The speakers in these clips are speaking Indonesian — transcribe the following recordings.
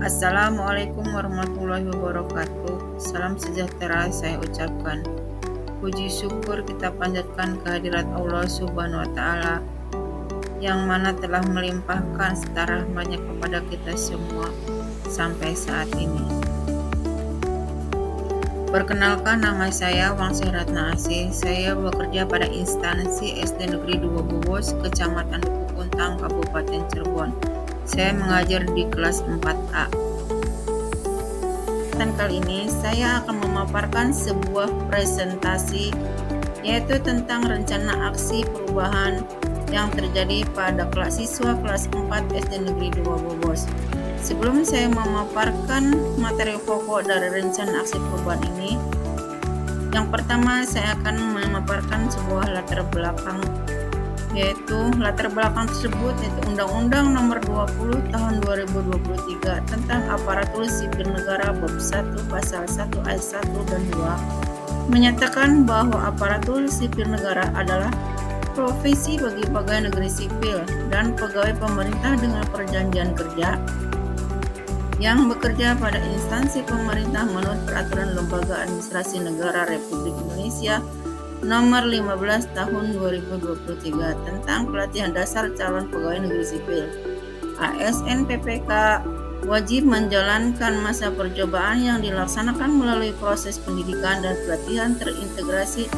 Assalamualaikum warahmatullahi wabarakatuh. Salam sejahtera saya ucapkan. Puji syukur kita panjatkan kehadirat Allah Subhanahu wa Ta'ala yang mana telah melimpahkan secara rahmatnya kepada kita semua sampai saat ini. Perkenalkan, nama saya Wangsi Ratna Asih. Saya bekerja pada instansi SD Negeri 2 Bobos, Kecamatan Duku Puntang, Kabupaten Cirebon. Saya mengajar di kelas 4A. Dan kali ini saya akan memaparkan sebuah presentasi yaitu tentang rencana aksi perubahan yang terjadi pada siswa kelas 4 SD Negeri 2 Bobos. Sebelum saya memaparkan materi pokok dari rencana aksi perubahan ini, yang pertama saya akan memaparkan sebuah latar belakang, yaitu latar belakang tersebut yaitu Undang-Undang Nomor 20 Tahun 2023 tentang Aparatur Sipil Negara bab 1 Pasal 1 ayat 1 dan 2 menyatakan bahwa aparatur sipil negara adalah profesi bagi pegawai negeri sipil dan pegawai pemerintah dengan perjanjian kerja yang bekerja pada instansi pemerintah menurut Peraturan Lembaga Administrasi Negara Republik Indonesia Nomor 15 Tahun 2023 tentang pelatihan dasar calon pegawai negeri sipil. ASN PPK wajib menjalankan masa percobaan yang dilaksanakan melalui proses pendidikan dan pelatihan terintegrasi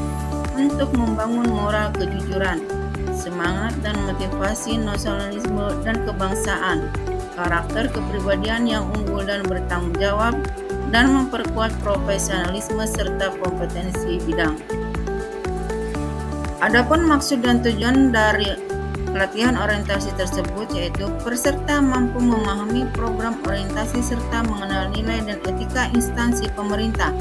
untuk membangun moral kejujuran, semangat dan motivasi nasionalisme dan kebangsaan, karakter kepribadian yang unggul dan bertanggung jawab, dan memperkuat profesionalisme serta kompetensi bidang. Adapun maksud dan tujuan dari pelatihan orientasi tersebut yaitu peserta mampu memahami program orientasi serta mengenal nilai dan etika instansi pemerintah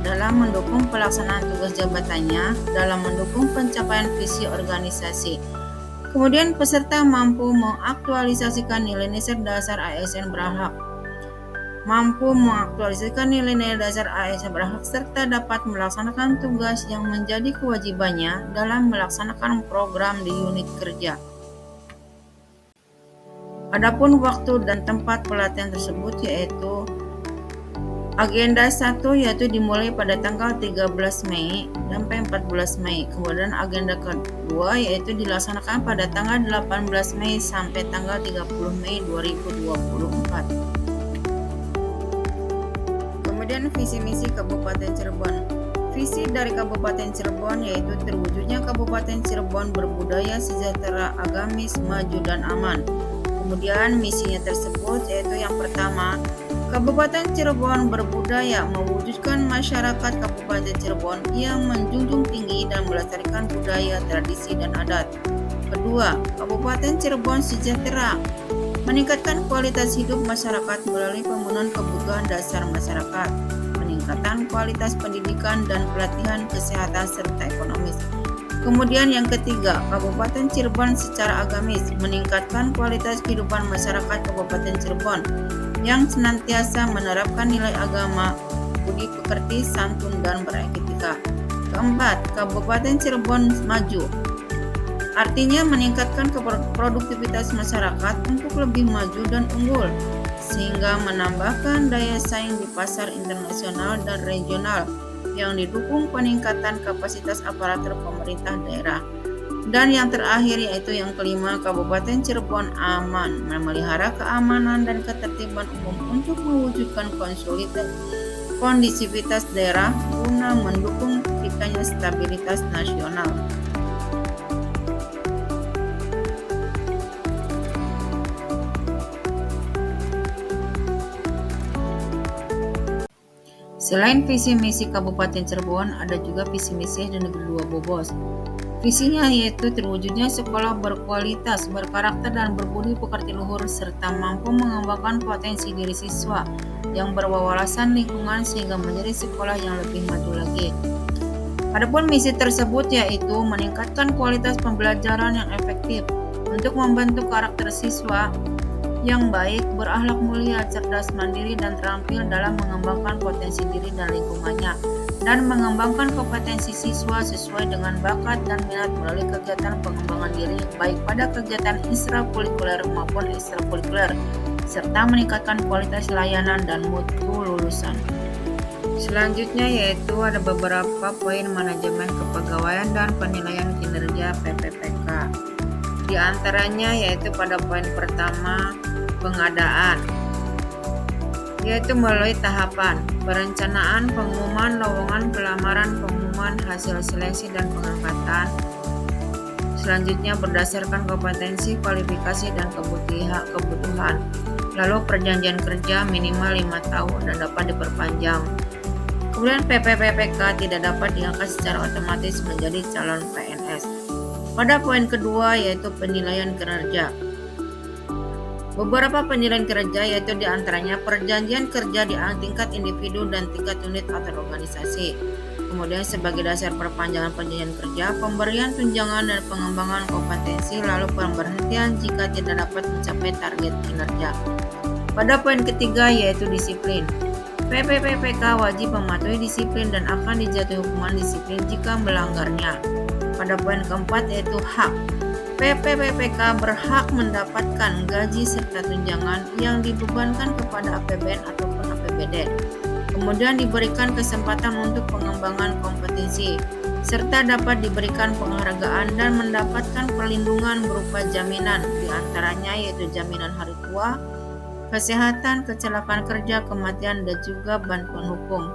dalam mendukung pelaksanaan tugas jabatannya dalam mendukung pencapaian visi organisasi. Kemudian peserta mampu mengaktualisasikan nilai-nilai dasar ASN berakhlak, serta dapat melaksanakan tugas yang menjadi kewajibannya dalam melaksanakan program di unit kerja. Adapun waktu dan tempat pelatihan tersebut yaitu agenda 1 yaitu dimulai pada tanggal 13 Mei sampai 14 Mei. Kemudian agenda kedua yaitu dilaksanakan pada tanggal 18 Mei sampai tanggal 30 Mei 2024. Kemudian visi misi Kabupaten Cirebon. Visi dari Kabupaten Cirebon yaitu terwujudnya Kabupaten Cirebon berbudaya sejahtera, agamis, maju dan aman. Kemudian misinya tersebut yaitu yang pertama, Kabupaten Cirebon berbudaya mewujudkan masyarakat Kabupaten Cirebon yang menjunjung tinggi dan melestarikan budaya, tradisi dan adat. Kedua, Kabupaten Cirebon sejahtera meningkatkan kualitas hidup masyarakat melalui pemenuhan kebutuhan dasar masyarakat, peningkatan kualitas pendidikan dan pelatihan kesehatan serta ekonomis. Kemudian yang ketiga, Kabupaten Cirebon secara agamis meningkatkan kualitas kehidupan masyarakat Kabupaten Cirebon yang senantiasa menerapkan nilai agama, budi pekerti, santun dan beretika. Keempat, Kabupaten Cirebon maju. Artinya meningkatkan produktivitas masyarakat untuk lebih maju dan unggul, sehingga menambahkan daya saing di pasar internasional dan regional yang didukung peningkatan kapasitas aparatur pemerintah daerah. Dan yang terakhir yaitu yang kelima, Kabupaten Cirebon aman, memelihara keamanan dan ketertiban umum untuk mewujudkan kondisivitas daerah guna mendukung terciptanya stabilitas nasional. Selain visi misi Kabupaten Cirebon, ada juga visi misi di Negeri 2 Bobos. Visinya yaitu terwujudnya sekolah berkualitas, berkarakter dan berbudi pekerti luhur serta mampu mengembangkan potensi diri siswa yang berwawasan lingkungan sehingga menjadi sekolah yang lebih maju lagi. Adapun misi tersebut yaitu meningkatkan kualitas pembelajaran yang efektif untuk membentuk karakter siswa yang baik, berakhlak mulia, cerdas, mandiri, dan terampil dalam mengembangkan potensi diri dan lingkungannya, dan mengembangkan kompetensi siswa sesuai dengan bakat dan minat melalui kegiatan pengembangan diri, baik pada kegiatan intrakurikuler maupun ekstrakurikuler, serta meningkatkan kualitas layanan dan mutu lulusan. Selanjutnya yaitu ada beberapa poin manajemen kepegawaian dan penilaian kinerja PPPK. Di antaranya yaitu pada poin pertama, pengadaan, yaitu melalui tahapan perencanaan, pengumuman, lowongan, pelamaran, pengumuman, hasil seleksi dan pengangkatan. Selanjutnya berdasarkan kompetensi, kualifikasi, dan kebutuhan. Lalu perjanjian kerja minimal 5 tahun dan dapat diperpanjang. Kemudian PPPK tidak dapat diangkat secara otomatis menjadi calon PNS. Pada poin kedua yaitu penilaian kinerja. Beberapa penilaian kinerja yaitu diantaranya perjanjian kerja di tingkat individu dan tingkat unit atau organisasi. Kemudian sebagai dasar perpanjangan perjanjian kerja, pemberian tunjangan dan pengembangan kompetensi, lalu pemberhentian jika tidak dapat mencapai target kinerja. Pada poin ketiga yaitu disiplin. PPPK wajib mematuhi disiplin dan akan dijatuhi hukuman disiplin jika melanggarnya. Pada poin keempat yaitu hak. PPPK berhak mendapatkan gaji serta tunjangan yang dibebankan kepada APBN ataupun APBD. Kemudian diberikan kesempatan untuk pengembangan kompetensi, serta dapat diberikan penghargaan dan mendapatkan perlindungan berupa jaminan, diantaranya yaitu jaminan hari tua, kesehatan, kecelakaan kerja, kematian, dan juga bantuan hukum.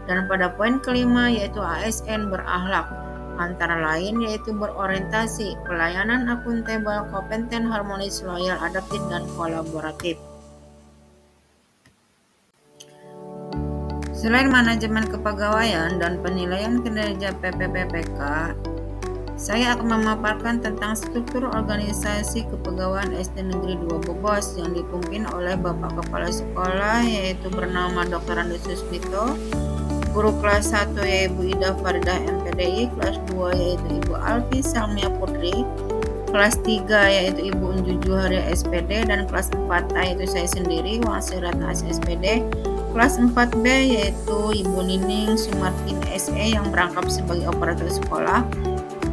Dan pada poin kelima yaitu ASN berakhlak, antara lain yaitu berorientasi, pelayanan akuntabel, kompeten, harmonis, loyal, adaptif, dan kolaboratif. Selain manajemen kepegawaian dan penilaian kinerja PPPK, saya akan memaparkan tentang struktur organisasi kepegawaian SD Negeri 2 Bobos yang dipimpin oleh Bapak Kepala Sekolah yaitu bernama Dr. Andes Susmito, guru kelas 1 yaitu Ibu Ida Faridah MPDI, kelas 2 yaitu Ibu Alfi Salmia Putri, kelas 3 yaitu Ibu Unju Juharia SPD, dan kelas 4 yaitu saya sendiri Wangsi Ratna SPD, kelas 4B yaitu Ibu Nining Sumartin SE yang berangkap sebagai operator sekolah,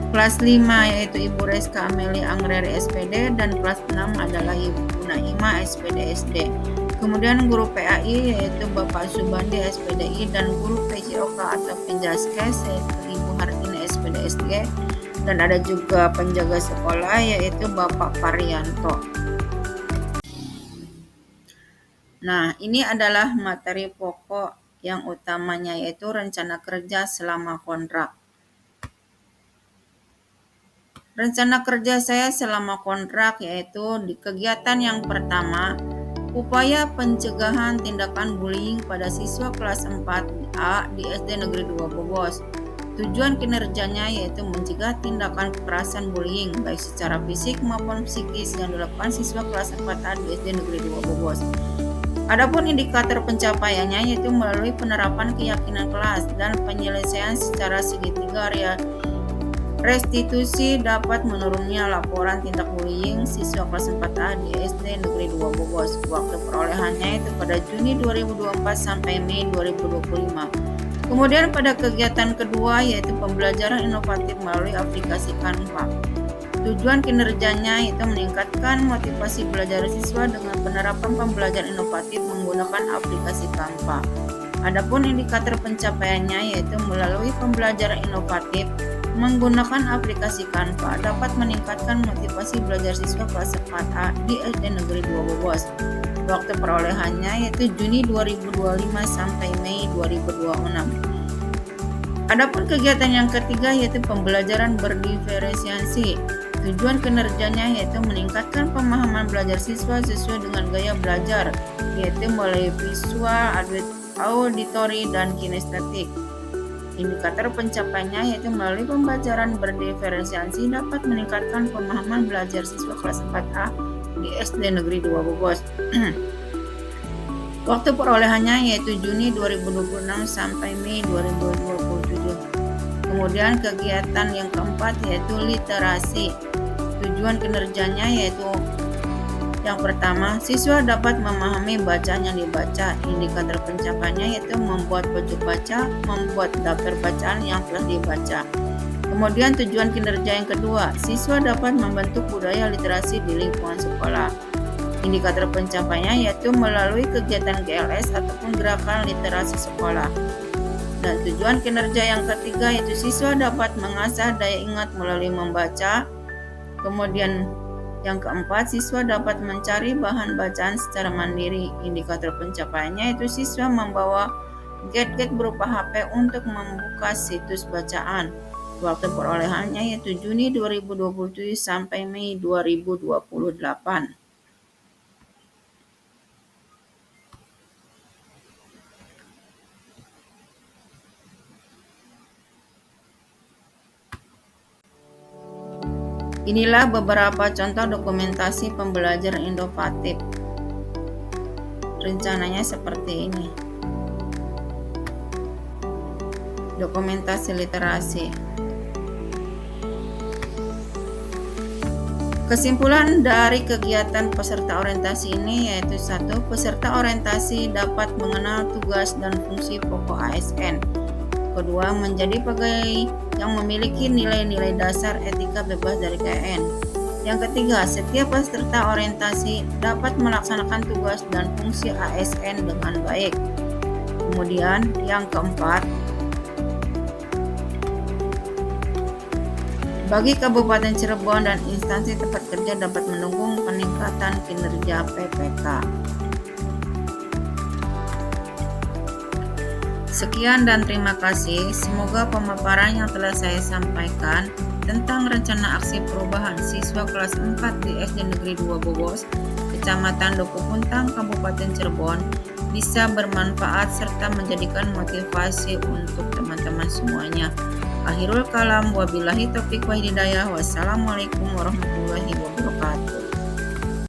kelas 5 yaitu Ibu Reska Amelia Angreri SPD, dan kelas 6 adalah Ibu Naima SPD SD. Kemudian guru PAI yaitu Bapak Subandi SPDI, dan guru PJOK atau Penjaskes yaitu Ibu Hartini SPD SG, dan ada juga penjaga sekolah yaitu Bapak Parianto. Nah, ini adalah materi pokok yang utamanya yaitu rencana kerja selama kontrak. Rencana kerja saya selama kontrak yaitu di kegiatan yang pertama, upaya pencegahan tindakan bullying pada siswa kelas 4A di SD Negeri 2 Bobos. Tujuan kinerjanya yaitu mencegah tindakan kekerasan bullying baik secara fisik maupun psikis yang dilakukan siswa kelas 4A di SD Negeri 2 Bobos. Adapun indikator pencapaiannya yaitu melalui penerapan keyakinan kelas dan penyelesaian secara segitiga restitusi dapat menurunnya laporan tindak bullying siswa kelas 4A di SD Negeri 2 Bobos. Waktu perolehannya itu pada Juni 2024 sampai Mei 2025. Kemudian pada kegiatan kedua yaitu pembelajaran inovatif melalui aplikasi Canva. Tujuan kinerjanya itu meningkatkan motivasi belajar siswa dengan penerapan pembelajaran inovatif menggunakan aplikasi Canva. Adapun indikator pencapaiannya yaitu melalui pembelajaran inovatif menggunakan aplikasi Canva dapat meningkatkan motivasi belajar siswa kelas 4A di SD Negeri 2 Bobos. Waktu perolehannya yaitu Juni 2025 sampai Mei 2026. Adapun kegiatan yang ketiga yaitu pembelajaran berdiferensiasi. Tujuan kinerjanya yaitu meningkatkan pemahaman belajar siswa sesuai dengan gaya belajar, yaitu melalui visual, auditori, dan kinestetik. Indikator pencapaiannya yaitu melalui pembelajaran berdiferensiasi dapat meningkatkan pemahaman belajar siswa kelas 4A di SD Negeri 2 Bobos. Waktu perolehannya yaitu Juni 2026 sampai Mei 2027. Kemudian kegiatan yang keempat yaitu literasi. Tujuan kinerjanya yaitu yang pertama, siswa dapat memahami bacaan yang dibaca. Indikator pencapaiannya yaitu membuat pojok baca, membuat daftar bacaan yang telah dibaca. Kemudian tujuan kinerja yang kedua, siswa dapat membentuk budaya literasi di lingkungan sekolah. Indikator pencapaiannya yaitu melalui kegiatan GLS ataupun gerakan literasi sekolah. Dan tujuan kinerja yang ketiga yaitu siswa dapat mengasah daya ingat melalui membaca. Kemudian yang keempat, siswa dapat mencari bahan bacaan secara mandiri. Indikator pencapaiannya yaitu siswa membawa gadget berupa HP untuk membuka situs bacaan. Waktu perolehannya yaitu Juni 2027 sampai Mei 2028. Inilah beberapa contoh dokumentasi pembelajaran inovatif. Rencananya seperti ini. Dokumentasi literasi. Kesimpulan dari kegiatan peserta orientasi ini yaitu 1. Peserta orientasi dapat mengenal tugas dan fungsi pokok ASN. Kedua, menjadi pegawai yang memiliki nilai-nilai dasar etika bebas dari KKN. Yang ketiga, setiap peserta orientasi dapat melaksanakan tugas dan fungsi ASN dengan baik. Kemudian, yang keempat, bagi Kabupaten Cirebon dan instansi tempat kerja dapat mendukung peningkatan kinerja PPK. Sekian dan terima kasih. Semoga pemaparan yang telah saya sampaikan tentang rencana aksi perubahan siswa kelas 4 di SD Negeri 2 Bobos, Kecamatan Duku Puntang, Kabupaten Cirebon bisa bermanfaat serta menjadikan motivasi untuk teman-teman semuanya. Akhirul kalam, wabillahi taufiq wal hidayah. Wassalamualaikum warahmatullahi wabarakatuh.